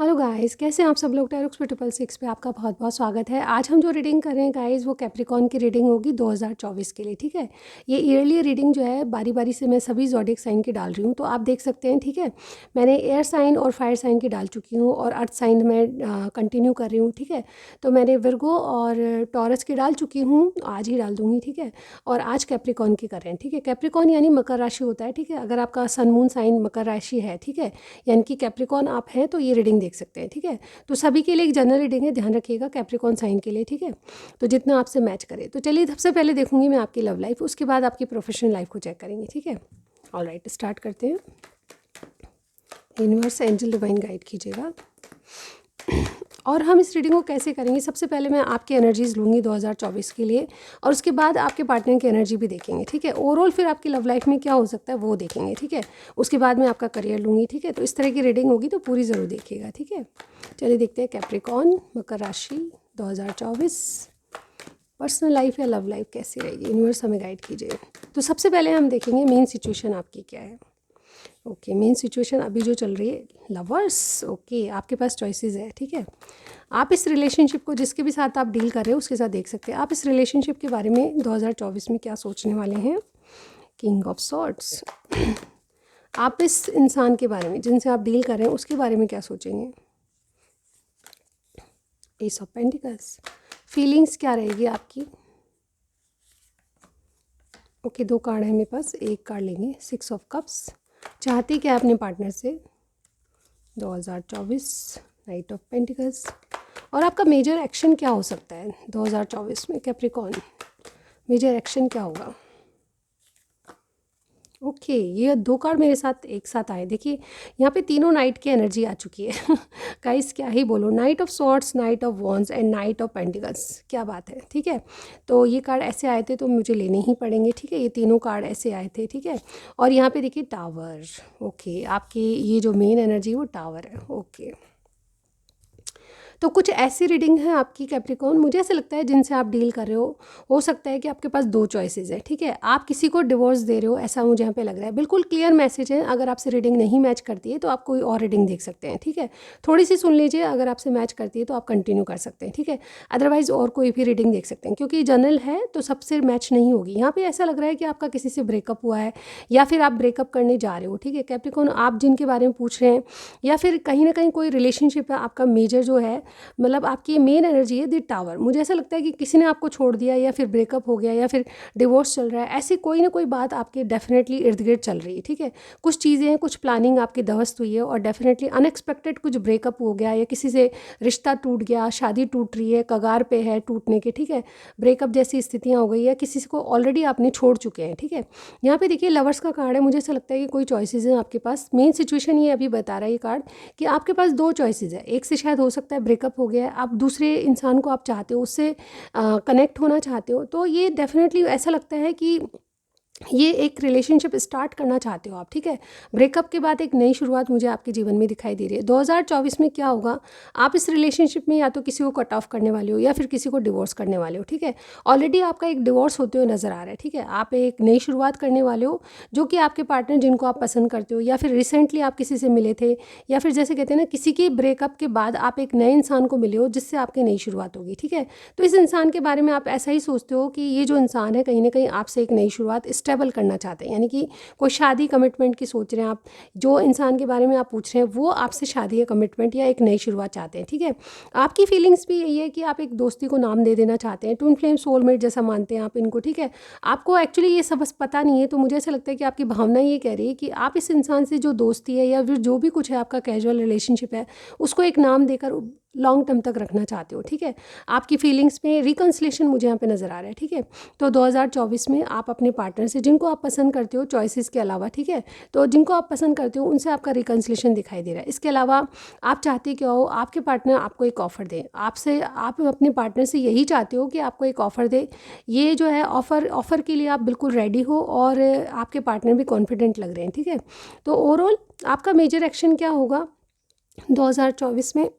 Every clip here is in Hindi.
हेलो गाइस, कैसे हैं आप सब लोग। टैरोक्स पे 666 पे आपका बहुत बहुत स्वागत है। आज हम जो रीडिंग कर रहे हैं गाइस, वो कैप्रिकॉन की रीडिंग होगी 2024 के लिए। ठीक है, ये ईयरली रीडिंग जो है बारी बारी से मैं सभी ज़ोडिएक साइन की डाल रही हूँ, तो आप देख सकते हैं। ठीक है, मैंने एयर साइन और फायर साइन की डाल चुकी हूँ और अर्थ साइन में कंटिन्यू कर रही हूँ। ठीक है, तो मैंने विर्गो और टॉरस की डाल चुकी हूँ, आज ही डाल दूँगी। ठीक है, और आज कैप्रिकॉन की कर रहे हैं। ठीक है, कैप्रिकॉन यानी मकर राशि होता है। ठीक है, अगर आपका सन मून साइन मकर राशि है, ठीक है, यानी कि कैप्रिकॉन आप हैं, तो ये रीडिंग देख सकते हैं। ठीक है, तो सभी के लिए एक जनरल रीडिंग है, ध्यान रखिएगा कैप्रिकॉन साइन के लिए। ठीक है, तो जितना आपसे मैच करे। तो चलिए, सबसे पहले देखूंगी मैं आपकी लव लाइफ, उसके बाद आपकी प्रोफेशनल लाइफ को चेक करेंगे। ठीक है, ऑलराइट, स्टार्ट करते हैं। यूनिवर्स एंजल डिवाइन गाइड कीजिएगा। और हम इस रीडिंग को कैसे करेंगे, सबसे पहले मैं आपकी एनर्जीज़ लूँगी 2024 के लिए, और उसके बाद आपके पार्टनर की एनर्जी भी देखेंगे। ठीक है, ओवरऑल फिर आपकी लव लाइफ में क्या हो सकता है वो देखेंगे। ठीक है, उसके बाद मैं आपका करियर लूँगी। ठीक है, तो इस तरह की रीडिंग होगी, तो पूरी ज़रूर देखिएगा। ठीक है, चलिए देखते हैं कैप्रिकॉन मकर राशि 2024 पर्सनल लाइफ या लव लाइफ कैसी रहेगी। यूनिवर्स हमें गाइड कीजिए। तो सबसे पहले हम देखेंगे मेन सिचुएशन आपकी क्या है। ओके, मेन सिचुएशन अभी जो चल रही है, लवर्स। ओके, आपके पास चॉइसेस है। ठीक है, आप इस रिलेशनशिप को, जिसके भी साथ आप डील कर रहे हो, उसके साथ देख सकते हैं आप इस रिलेशनशिप के बारे में 2024 में क्या सोचने वाले हैं। King of swords. आप इस इंसान के बारे में, जिनसे आप डील कर रहे हैं, उसके बारे में क्या सोचेंगे। S of pentacles. फीलिंग्स क्या रहेगी आपकी। ओके, दो कार्ड है मेरे पास, एक कार्ड लेंगे। 6 ऑफ कप्स। चाहती क्या अपने पार्टनर से 2024। Night of pentacles. और आपका मेजर एक्शन क्या हो सकता है 2024 में कैप्रिकॉन। मेजर एक्शन क्या होगा। ओके, ये दो कार्ड मेरे साथ एक साथ आए। देखिए, यहाँ पे तीनों नाइट की एनर्जी आ चुकी है। गाइस क्या ही बोलो, night of swords, night of wands and night of pentacles. क्या बात है। ठीक है, तो ये कार्ड ऐसे आए थे तो मुझे लेने ही पड़ेंगे। ठीक है, ये तीनों कार्ड ऐसे आए थे। ठीक है, और यहाँ पे देखिए टावर। ओके, आपकी ये जो मेन एनर्जी वो टावर है। ओके, तो कुछ ऐसी रीडिंग है आपकी कैप्रिकॉन, मुझे ऐसा लगता है जिनसे आप डील कर रहे हो सकता है कि आपके पास दो चॉइसेस है। ठीक है, आप किसी को डिवोर्स दे रहे हो, ऐसा मुझे यहाँ पे लग रहा है। बिल्कुल क्लियर मैसेज है। अगर आपसे रीडिंग नहीं मैच करती है तो आप कोई और रीडिंग देख सकते हैं। ठीक है, थोड़ी सी सुन लीजिए, अगर आपसे मैच करती है तो आप कंटिन्यू कर सकते हैं। ठीक है, अदरवाइज और कोई भी रीडिंग देख सकते हैं, क्योंकि जनरल है तो सबसे मैच नहीं होगी। यहाँ पे ऐसा लग रहा है कि आपका किसी से ब्रेकअप हुआ है, या फिर आप ब्रेकअप करने जा रहे हो। ठीक है कैप्रिकॉन, आप जिनके बारे में पूछ रहे हैं, या फिर कहीं ना कहीं कोई रिलेशनशिप है आपका मेजर जो है, मतलब आपकी मेन एनर्जी है द टावर। मुझे ऐसा लगता है कि किसी ने आपको छोड़ दिया, या फिर ब्रेकअप हो गया, या फिर डिवोर्स चल रहा है। ऐसी कोई ना कोई बात आपके डेफिनेटली इर्द गिर्द चल रही है। ठीक है, कुछ चीज़ें हैं, कुछ प्लानिंग आपकी ध्वस्त हुई है, और डेफिनेटली अनएक्सपेक्टेड कुछ ब्रेकअप हो गया, या किसी से रिश्ता टूट गया, शादी टूट रही है, कगार पे है टूटने के। ठीक है, ब्रेकअप जैसी स्थितियाँ हो गई, या किसी को ऑलरेडी आपने छोड़ चुके हैं। ठीक है, यहाँ पे देखिए लवर्स का कार्ड है। मुझे ऐसा लगता है कि कोई चॉइसेस हैं आपके पास। मेन सिचुएशन ये अभी बता रहा है ये कार्ड, कि आपके पास दो चॉइसेस है। एक से शायद हो सकता है ब्रेकअप हो गया है, आप दूसरे इंसान को आप चाहते हो, उससे कनेक्ट होना चाहते हो, तो ये डेफिनेटली ऐसा लगता है कि ये एक रिलेशनशिप स्टार्ट करना चाहते हो आप। ठीक है, ब्रेकअप के बाद एक नई शुरुआत मुझे आपके जीवन में दिखाई दे रही है। 2024 में क्या होगा, आप इस रिलेशनशिप में या तो किसी को कट ऑफ करने वाले हो, या फिर किसी को डिवोर्स करने वाले हो। ठीक है, ऑलरेडी आपका एक डिवोर्स होते हुए नज़र आ रहा है। ठीक है, आप एक नई शुरुआत करने वाले हो, जो कि आपके पार्टनर जिनको आप पसंद करते हो, या फिर रिसेंटली आप किसी से मिले थे, या फिर जैसे कहते हैं ना, किसी के ब्रेकअप के बाद आप एक नए इंसान को मिले हो, जिससे आपकी नई शुरुआत होगी। ठीक है, तो इस इंसान के बारे में आप ऐसा ही सोचते हो कि ये जो इंसान है कहीं ना कहीं आपसे एक नई शुरुआत स्टेबल करना चाहते हैं, यानी कि कोई शादी कमिटमेंट की सोच रहे हैं आप। जो इंसान के बारे में आप पूछ रहे हैं वो आपसे शादी या कमिटमेंट या एक नई शुरुआत चाहते हैं। ठीक है, आपकी फीलिंग्स भी यही है कि आप एक दोस्ती को नाम दे देना चाहते हैं, ट्विन फ्लेम सोलमेट जैसा मानते हैं आप इनको। ठीक है, आपको एक्चुअली ये सब बस पता नहीं है, तो मुझे ऐसा लगता है कि आपकी भावना ये कह रही है कि आप इस इंसान से जो दोस्ती है, या फिर जो भी कुछ है आपका कैजुअल रिलेशनशिप है, उसको एक नाम देकर लॉन्ग टर्म तक रखना चाहते हो। ठीक है, आपकी फीलिंग्स में रिकन्सिलेशन मुझे यहाँ पे नज़र आ रहा है। ठीक है, तो 2024 में आप अपने पार्टनर से, जिनको आप पसंद करते हो चॉइसेस के अलावा, ठीक है, तो जिनको आप पसंद करते हो उनसे आपका रिकन्सिलेशन दिखाई दे रहा है। इसके अलावा आप चाहते क्या हो, आपके पार्टनर आपको एक ऑफ़र दे, आपसे, आप अपने पार्टनर से यही चाहते हो कि आपको एक ऑफ़र दे। ये जो है ऑफ़र के लिए आप बिल्कुल रेडी हो, और आपके पार्टनर भी कॉन्फिडेंट लग रहे हैं। ठीक है, तो ओवरऑल आपका मेजर एक्शन क्या होगा 2024 में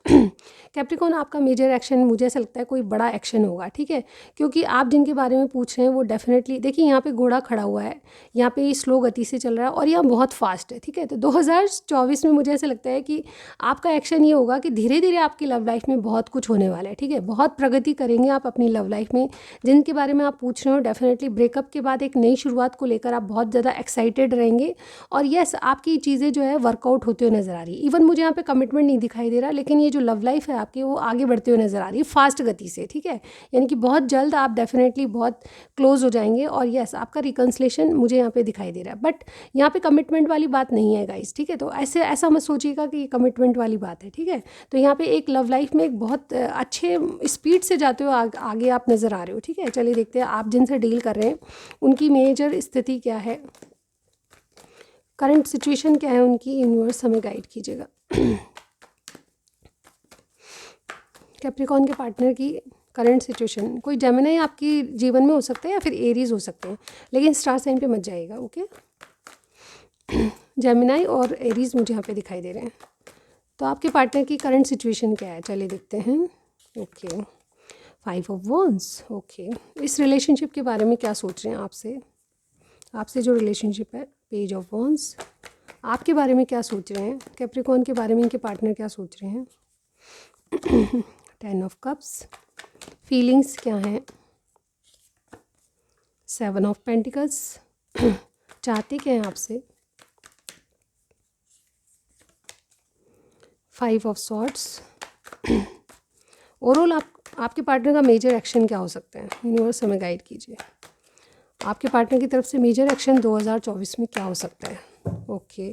कैप्रिकॉन आपका मेजर एक्शन, मुझे ऐसा लगता है कोई बड़ा एक्शन होगा, ठीक है, क्योंकि आप जिनके बारे में पूछ रहे हैं वो डेफिनेटली, देखिए यहाँ पे घोड़ा खड़ा हुआ है, यहाँ पे ये स्लो गति से चल रहा है और यहाँ बहुत फास्ट है, ठीक है। तो 2024 में मुझे ऐसा लगता है कि आपका एक्शन ये होगा कि धीरे धीरे आपकी लव लाइफ में बहुत कुछ होने वाला है, ठीक है, बहुत प्रगति करेंगे आप अपनी लव लाइफ में। जिनके बारे में आप पूछ रहे हो डेफिनेटली ब्रेकअप के बाद एक नई शुरुआत को लेकर आप बहुत ज़्यादा एक्साइटेड रहेंगे और यस आपकी चीज़ें जो है वर्कआउट होते हुए नज़र आ रही है। इवन मुझे यहाँ पे कमिटमेंट नहीं दिखाई दे रहा, लेकिन ये जो लव लाइफ है आपकी वो आगे बढ़ते हुए नज़र आ रही है फास्ट गति से, ठीक है, यानी कि बहुत जल्द आप डेफिनेटली बहुत क्लोज हो जाएंगे और यस आपका रिकन्सलेशन मुझे यहाँ पे दिखाई दे रहा है। बट यहाँ पे कमिटमेंट वाली बात नहीं है गाइस, ठीक है, तो ऐसा मत सोचिएगा कि ये कमिटमेंट वाली बात है, ठीक है। तो यहाँ पे एक लव लाइफ में एक बहुत अच्छे स्पीड से जाते हुए आगे आप नज़र आ रहे हो, ठीक है। चलिए देखते हैं आप जिनसे डील कर रहे हैं उनकी मेजर स्थिति क्या है, करंट सिचुएशन क्या है उनकी, यूनिवर्स हमें गाइड कीजिएगा। कैप्रिकॉन के पार्टनर की करंट सिचुएशन, कोई जेमिनी आपकी जीवन में हो सकता है या फिर एरीज हो सकते हैं, लेकिन स्टार साइन पे मत जाइएगा, ओके। जेमिनी और एरीज मुझे यहाँ पे दिखाई दे रहे हैं। तो आपके पार्टनर की करंट सिचुएशन क्या है, चलिए देखते हैं। ओके 5 ऑफ वॉन्ड्स, ओके, इस रिलेशनशिप के बारे में क्या सोच रहे हैं आपसे जो रिलेशनशिप है। पेज ऑफ वॉन्ड्स, आपके बारे में क्या सोच रहे हैं, कैप्रिकॉन के बारे में इनके पार्टनर क्या सोच रहे हैं। 10 ऑफ कप्स, फीलिंग्स क्या हैं। 7 ऑफ पेंटिकल्स, चाहते क्या हैं आपसे। 5 ऑफ सॉर्ड्स, ओवरऑल आपके पार्टनर का मेजर एक्शन क्या हो सकता है, यूनिवर्स हमें गाइड कीजिए। आपके पार्टनर की तरफ से मेजर एक्शन 2024 में क्या हो सकता है। ओके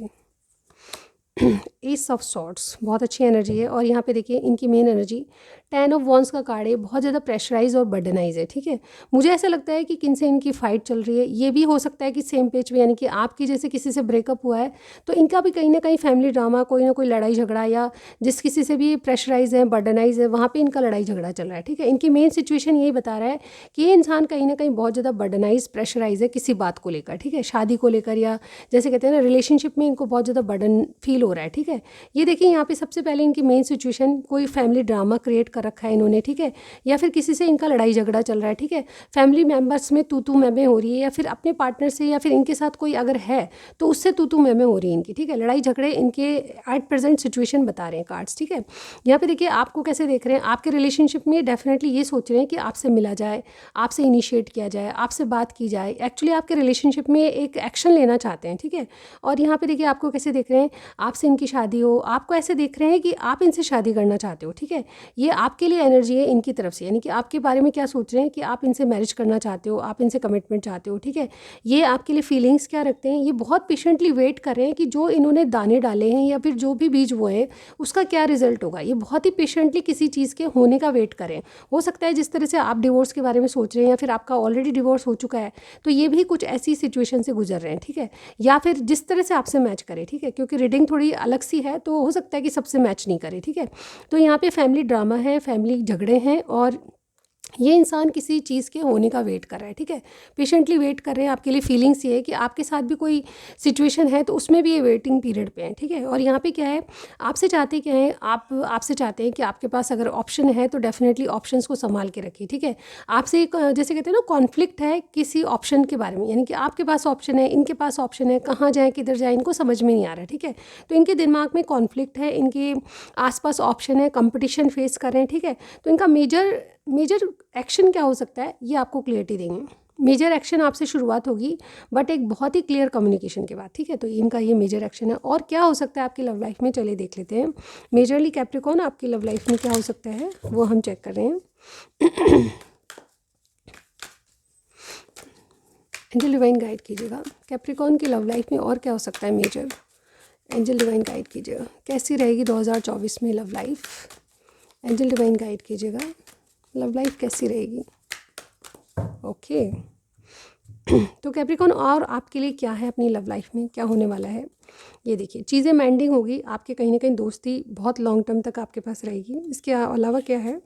एस ऑफ सॉर्ड्स, बहुत अच्छी एनर्जी है और यहाँ पे देखिए इनकी मेन एनर्जी 10 ऑफ वॉन्ड्स का कार्ड है, बहुत ज़्यादा प्रेशराइज और बर्डनाइज है, ठीक है। मुझे ऐसा लगता है कि किन से इनकी फाइट चल रही है, ये भी हो सकता है कि सेम पेज पे, यानी कि आपकी जैसे किसी से ब्रेकअप हुआ है तो इनका भी कहीं ना कहीं फैमिली ड्रामा, कोई ना कोई लड़ाई झगड़ा, या जिस किसी से भी प्रेशराइज है बर्डनाइज है वहाँ पर इनका लड़ाई झगड़ा चल रहा है, ठीक है। इनकी मेन सिचुएशन यही बता रहा है कि ये इंसान कहीं ना कहीं बहुत ज़्यादा बर्डनाइज प्रेशराइज है किसी बात को लेकर, ठीक है, शादी को लेकर, या जैसे कहते हैं ना रिलेशनशिप में इनको बहुत ज़्यादा बर्डन फील हो रहा है, ठीक है। ये देखिए यहाँ पे सबसे पहले इनकी मेन सिचुएशन, कोई फैमिली ड्रामा क्रिएट कर रखा है इन्होंने, ठीक है, या फिर किसी से इनका लड़ाई झगड़ा चल रहा है, ठीक है। फैमिली मेंबर्स में तू मैं हो रही है, या फिर अपने पार्टनर से, या फिर इनके साथ कोई अगर है तो उससे तू मैं हो रही है इनकी, ठीक है। लड़ाई झगड़े इनके एट प्रेजेंट सिचुएशन बता रहे हैं कार्ड्स, ठीक है। यहाँ पे देखिए आपको कैसे देख रहे हैं, आपके रिलेशनशिप में डेफिनेटली ये सोच रहे हैं कि आपसे मिला जाए, आपसे इनिशिएट किया जाए, आपसे बात की जाए, एक्चुअली आपके रिलेशनशिप में एक एक्शन लेना चाहते हैं, ठीक है। और यहाँ पे देखिए आपको कैसे देख रहे हैं, आपसे इनकी शादी हो, आपको ऐसे देख रहे हैं कि आप इनसे शादी करना चाहते हो, ठीक है। ये आपके लिए एनर्जी है इनकी तरफ से, यानी कि आपके बारे में क्या सोच रहे हैं कि आप इनसे मैरिज करना चाहते हो, आप इनसे कमिटमेंट चाहते हो, ठीक है। ये आपके लिए फीलिंग्स क्या रखते हैं, ये बहुत पेशेंटली वेट कर रहे हैं कि जो इन्होंने दाने डाले हैं या फिर जो भी बीज वो है उसका क्या रिजल्ट होगा। ये बहुत ही पेशेंटली किसी चीज़ के होने का वेट करें। हो सकता है जिस तरह से आप डिवोर्स के बारे में सोच रहे हैं या फिर आपका ऑलरेडी डिवोर्स हो चुका है तो ये भी कुछ ऐसी सिचुएशन से गुजर रहे हैं, ठीक है, या फिर जिस तरह से आपसे मैच करें, ठीक है, क्योंकि रीडिंग थोड़ी अलग सी है तो हो सकता है कि सबसे मैच नहीं करे, ठीक है। तो यहाँ पे फैमिली ड्रामा है, फैमिली झगड़े हैं और ये इंसान किसी चीज़ के होने का वेट कर रहा है, ठीक है, पेशेंटली वेट कर रहे हैं। आपके लिए फीलिंग्स ये है कि आपके साथ भी कोई सिचुएशन है तो उसमें भी ये वेटिंग पीरियड पे है, ठीक है। और यहाँ पे क्या है, आपसे चाहते क्या है, आपसे चाहते हैं कि आपके पास अगर ऑप्शन है तो डेफिनेटली ऑप्शंस को संभाल के रखिए, ठीक है। आपसे एक जैसे कहते हैं ना कॉन्फ्लिक्ट है किसी ऑप्शन के बारे में, यानी कि आपके पास ऑप्शन है, इनके पास ऑप्शन है, कहाँ जाए किधर जाए इनको समझ में नहीं आ रहा है, ठीक है। तो इनके दिमाग में कॉन्फ्लिक्ट है, इनके आसपास ऑप्शन है, कंपटीशन फेस कर रहे हैं, ठीक है। तो इनका मेजर एक्शन क्या हो सकता है ये आपको क्लियरिटी देंगे। मेजर एक्शन आपसे शुरुआत होगी बट एक बहुत ही क्लियर कम्युनिकेशन के बाद, ठीक है। तो इनका ये मेजर एक्शन है। और क्या हो सकता है आपकी लव लाइफ में, चलिए देख लेते हैं। मेजरली कैप्रिकॉर्न आपकी लव लाइफ में क्या हो सकता है वो हम चेक कर रहे हैं। एंजल डिवाइन गाइड कीजिएगा कैप्रिकॉर्न की लव लाइफ में और क्या हो सकता है मेजर। एंजल डिवाइन गाइड कीजिएगा कैसी रहेगी 2024 में love life. Angel divine guide कीजिएगा लव लाइफ कैसी रहेगी। ओके तो कैप्रिकॉर्न और आपके लिए क्या है अपनी लव लाइफ में, क्या होने वाला है ये देखिए। चीज़ें मेंडिंग होगी, आपके कहीं ना कहीं दोस्ती बहुत लॉन्ग टर्म तक आपके पास रहेगी। इसके अलावा क्या है,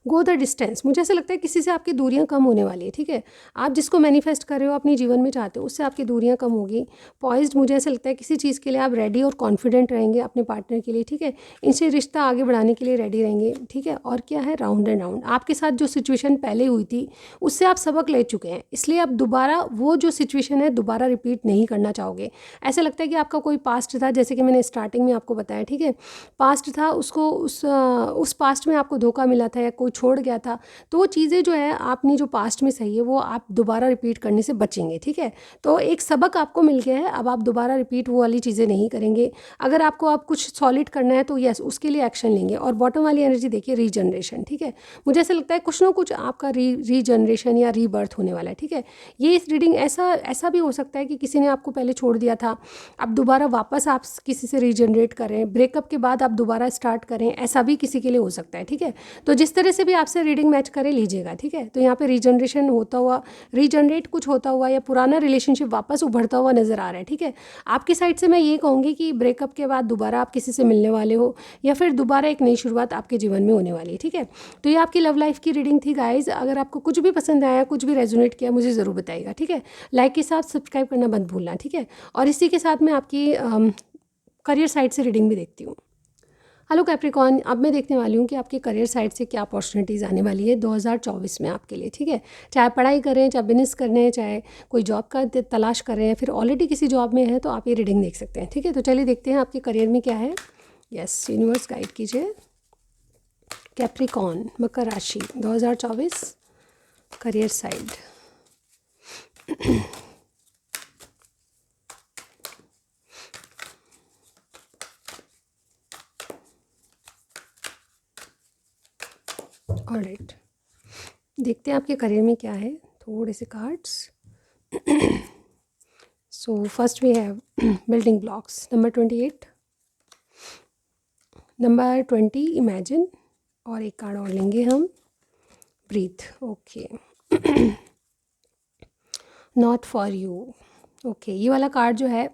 गो द डिस्टेंस, मुझे ऐसा लगता है किसी से आपकी दूरियां कम होने वाली है, ठीक है। आप जिसको मैनिफेस्ट कर रहे हो अपने जीवन में चाहते हो उससे आपकी दूरियां कम होगी। पॉइज्ड, मुझे ऐसा लगता है किसी चीज़ के लिए आप रेडी और कॉन्फिडेंट रहेंगे अपने पार्टनर के लिए, ठीक है। इनसे रिश्ता आगे बढ़ाने के लिए रेडी रहेंगे, ठीक है। और क्या है, राउंड एंड राउंड, आपके साथ जो सिचुएशन पहले हुई थी उससे आप सबक ले चुके हैं, इसलिए आप दोबारा वो जो सिचुएशन है दोबारा रिपीट नहीं करना चाहोगे। ऐसा लगता है कि आपका कोई पास्ट था, जैसे कि मैंने स्टार्टिंग में आपको बताया, ठीक है। पास्ट था, उसको उस पास्ट में आपको धोखा मिला था या कोई छोड़ गया था, तो वो चीज़ें जो है आपने जो पास्ट में सही है वो आप दोबारा रिपीट करने से बचेंगे, ठीक है। तो एक सबक आपको मिल गया है, अब आप दोबारा रिपीट वो वाली चीज़ें नहीं करेंगे। अगर आपको आप कुछ सॉलिड करना है तो यस उसके लिए एक्शन लेंगे। और बॉटम वाली एनर्जी देखिए, रीजनरेशन, ठीक है। मुझे ऐसा लगता है कुछ ना कुछ आपका रीजनरेशन या रीबर्थ होने वाला है, ठीक है। ये इस रीडिंग ऐसा भी हो सकता है कि किसी ने आपको पहले छोड़ दिया था, अब दोबारा वापस आप किसी से रीजनरेट करें, ब्रेकअप के बाद आप दोबारा स्टार्ट करें, ऐसा भी किसी के लिए हो सकता है, ठीक है। तो जिस तरह से भी आपसे रीडिंग मैच करे लीजिएगा, ठीक है। तो यहाँ पे रीजनरेशन होता हुआ, रीजनरेट कुछ होता हुआ या पुराना रिलेशनशिप वापस उभरता हुआ नज़र आ रहा है, ठीक है। आपकी साइड से मैं ये कहूँगी कि ब्रेकअप के बाद दोबारा आप किसी से मिलने वाले हो या फिर दोबारा एक नई शुरुआत आपके जीवन में होने वाली है, ठीक है। तो ये आपकी लव लाइफ की रीडिंग थी गाइज। अगर आपको कुछ भी पसंद आया, कुछ भी रेजोनेट किया, मुझे ज़रूर बताइएगा, ठीक है। लाइक के साथ सब्सक्राइब करना मत भूलना, ठीक है। और इसी के साथ मैं आपकी करियर साइड से रीडिंग भी देखती हूँ। हेलो कैप्रिकॉर्न, अब मैं देखने वाली हूँ कि आपके करियर साइड से क्या अपॉर्चुनिटीज़ आने वाली है 2024 में आपके लिए, ठीक है। चाहे पढ़ाई करें, चाहे बिजनेस करने, चाहे कोई जॉब का तलाश कर रहे हैं, फिर ऑलरेडी किसी जॉब में है तो आप ये रीडिंग देख सकते हैं, ठीक है। तो चलिए देखते हैं आपके करियर में क्या है। यस, यूनिवर्स गाइड कीजिए। कैप्रिकॉर्न, मकर राशि, 2024 करियर साइड। ऑलराइट, देखते हैं आपके करियर में क्या है, थोड़े से cards. So first we have building blocks, number 28, number 20 imagine, और एक कार्ड और लेंगे हम, breathe. Okay, not for you. Okay, ये वाला कार्ड जो है,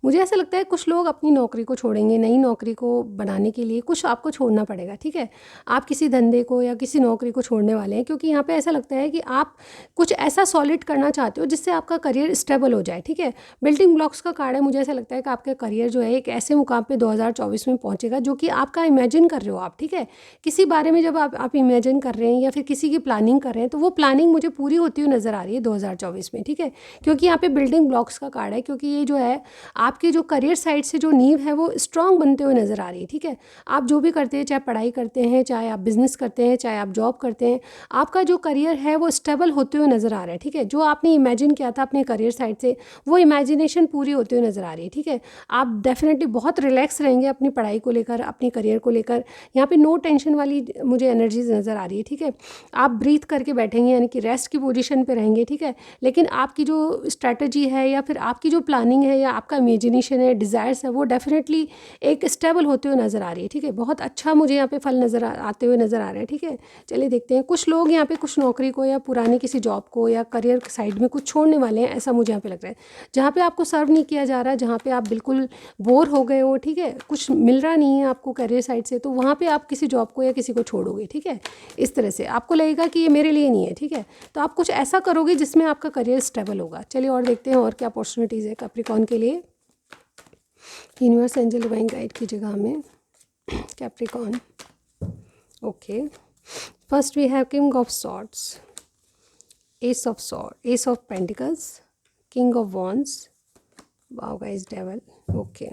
मुझे ऐसा लगता है कुछ लोग अपनी नौकरी को छोड़ेंगे, नई नौकरी को बनाने के लिए कुछ आपको छोड़ना पड़ेगा, ठीक है। आप किसी धंधे को या किसी नौकरी को छोड़ने वाले हैं, क्योंकि यहाँ पे ऐसा लगता है कि आप कुछ ऐसा सॉलिड करना चाहते हो जिससे आपका करियर स्टेबल हो जाए, ठीक है। बिल्डिंग ब्लॉक्स का कार्ड है, मुझे ऐसा लगता है कि आपका करियर जो है एक ऐसे मुकाम पर 2024 में पहुँचेगा जो कि आपका इमेजिन कर रहे हो आप, ठीक है। किसी बारे में जब आप इमेजिन कर रहे हैं या फिर किसी की प्लानिंग कर रहे हैं तो वो प्लानिंग मुझे पूरी होती हुई नज़र आ रही है 2024 में, ठीक है। क्योंकि यहाँ पे बिल्डिंग ब्लॉक्स का कार्ड है, क्योंकि ये जो है आपके जो करियर साइड से जो नींव है वो स्ट्रांग बनते हुए नज़र आ रही है, ठीक है। आप जो भी करते हैं, चाहे पढ़ाई करते हैं, चाहे आप बिजनेस करते हैं, चाहे आप जॉब करते हैं, आपका जो करियर है वो स्टेबल होते हुए नज़र आ रहा है, ठीक है। जो आपने इमेजिन किया था अपने करियर साइड से वो इमेजिनेशन पूरी होते हुए नज़र आ रही है, ठीक है। आप डेफिनेटली बहुत रिलैक्स रहेंगे अपनी पढ़ाई को लेकर, अपने करियर को लेकर। यहाँ पे नो टेंशन वाली मुझे एनर्जीज नज़र आ रही है, ठीक है। आप ब्रीथ करके बैठेंगे, यानी कि रेस्ट की पोजीशन पे रहेंगे, ठीक है। लेकिन आपकी जो स्ट्रैटेजी है या फिर आपकी जो प्लानिंग है या आपका इमेजिनेशन है, डिज़ायर्स है, वो डेफिनेटली एक स्टेबल होते हुए नज़र आ रही है, ठीक है। बहुत अच्छा मुझे यहाँ पे फल आते हुए नज़र आ रहा है, ठीक है। चलिए देखते हैं, कुछ लोग यहाँ पे कुछ नौकरी को या पुरानी किसी जॉब को या करियर साइड में कुछ छोड़ने वाले हैं, ऐसा मुझे यहाँ पे लग रहा है। जहाँ पे आपको सर्व नहीं किया जा रहा, जहाँ पे आप बिल्कुल बोर हो गए हो, ठीक है, कुछ मिल रहा नहीं है आपको करियर साइड से, तो वहाँ पर आप किसी जॉब को या किसी को छोड़ोगे, ठीक है। इस तरह से आपको लगेगा कि ये मेरे लिए नहीं है, ठीक है। तो आप कुछ ऐसा करोगे जिसमें आपका करियर स्टेबल होगा। चलिए और देखते हैं और क्या अपॉर्चुनिटीज़ है कैप्रिकॉर्न के लिए। यूनिवर्स एंजल डिवाइन गाइड कीजिएगा हमें Capricorn. Okay, first we have king of swords, ace of pentacles, king of wands, wow guys, devil. Okay,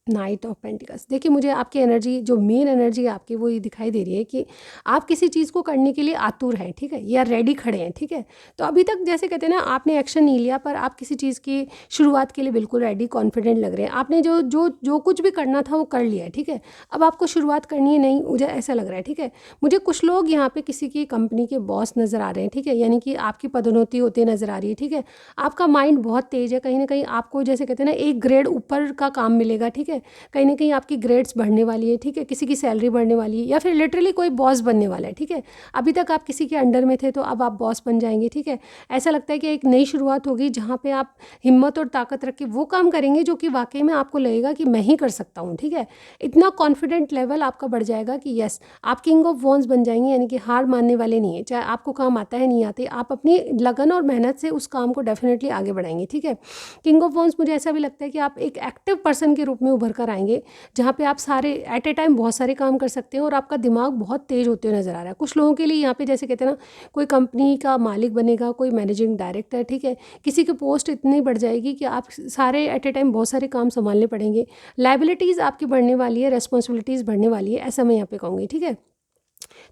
knight of pentacles. देखिए मुझे आपकी एनर्जी, जो मेन एनर्जी है आपकी, वो ये दिखाई दे रही है कि आप किसी चीज़ को करने के लिए आतुर हैं, ठीक है, या रेडी खड़े हैं, ठीक है। तो अभी तक जैसे कहते हैं ना, आपने एक्शन नहीं लिया, पर आप किसी चीज़ की शुरुआत के लिए बिल्कुल रेडी, कॉन्फिडेंट लग रहे हैं। आपने जो कुछ भी करना था वो कर लिया है, ठीक है। अब आपको शुरुआत करनी है, नहीं, मुझे ऐसा लग रहा है, ठीक है। मुझे कुछ लोग यहाँ पे किसी की कंपनी के बॉस नज़र आ रहे हैं, ठीक है, यानी कि आपकी पदोन्नति होती नज़र आ रही है, ठीक है। आपका माइंड बहुत तेज़ है, कहीं ना कहीं आपको जैसे कहते हैं ना एक ग्रेड ऊपर का काम मिलेगा, ठीक है। है, कहीं ना कहीं आपकी ग्रेड्स बढ़ने वाली है, ठीक है, किसी की सैलरी बढ़ने वाली है, या फिर लिटरली कोई बॉस बनने वाला है, ठीक है। अभी तक आप किसी के अंडर में थे तो अब आप बॉस बन जाएंगे, ठीक है। ऐसा लगता है कि एक नई शुरुआत होगी जहाँ पे आप हिम्मत और ताकत रख के वो काम करेंगे जो कि वाकई में आपको लगेगा कि मैं ही कर सकता हूँ, ठीक है। इतना कॉन्फिडेंट लेवल आपका बढ़ जाएगा कि यस, आप किंग ऑफ वॉन्स बन जाएंगे, यानी कि हार मानने वाले नहीं है, चाहे आपको काम आता है नहीं आते, आप अपनी लगन और मेहनत से उस काम को डेफिनेटली आगे बढ़ाएंगे, ठीक है। किंग ऑफ वॉन्स मुझे ऐसा भी लगता है कि आप एक एक्टिव पर्सन के रूप में उभर कर आएंगे, जहाँ पे आप सारे एट ए टाइम बहुत सारे काम कर सकते हैं और आपका दिमाग बहुत तेज होते हुए नजर आ रहा है। कुछ लोगों के लिए यहाँ पे जैसे कहते हैं ना, कोई कंपनी का मालिक बनेगा, कोई मैनेजिंग डायरेक्टर, ठीक है, किसी की पोस्ट इतनी बढ़ जाएगी कि आप सारे एट ए टाइम बहुत सारे काम संभालने पड़ेंगे, लाइबिलिटीज़ आपकी बढ़ने वाली है, रेस्पॉन्सिबिलिटीज़ बढ़ने वाली है, ऐसा मैं यहाँ पे कहूँगी, ठीक है।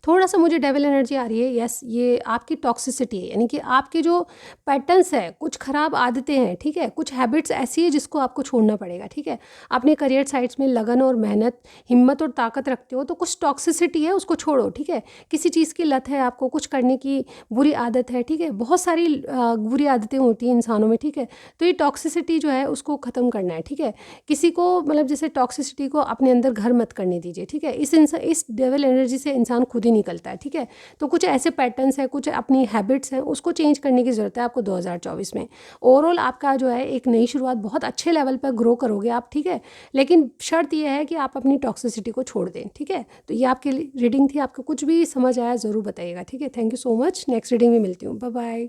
थोड़ा सा मुझे डेविल एनर्जी आ रही है, यस, ये आपकी टॉक्सिसिटी है, यानी कि आपके जो पैटर्न्स है, कुछ ख़राब आदतें हैं, ठीक है, कुछ हैबिट्स ऐसी है जिसको आपको छोड़ना पड़ेगा, ठीक है। अपने करियर साइड्स में लगन और मेहनत, हिम्मत और ताकत रखते हो तो कुछ टॉक्सिसिटी है उसको छोड़ो, ठीक है। किसी चीज़ की लत है आपको, कुछ करने की बुरी आदत है, ठीक है, बहुत सारी बुरी आदतें होती हैं इंसानों में, ठीक है। तो ये टॉक्सिसिटी जो है उसको ख़त्म करना है, ठीक है। किसी को मतलब जैसे टॉक्सिसिटी को अपने अंदर घर मत करने दीजिए, ठीक है। इस डेविल एनर्जी से इंसान खुद ही निकलता है, ठीक है। तो कुछ ऐसे पैटर्न्स हैं, कुछ अपनी हैबिट्स हैं, उसको चेंज करने की ज़रूरत है आपको 2024 में। ओवरऑल आपका जो है एक नई शुरुआत, बहुत अच्छे लेवल पर ग्रो करोगे आप, ठीक है। लेकिन शर्त यह है कि आप अपनी टॉक्सिसिटी को छोड़ दें, ठीक है। तो ये आपकी रीडिंग थी, आपको कुछ भी समझ आया ज़रूर बताइएगा, ठीक है। Thank you so much, next reading में मिलती हूँ, बाय बाय।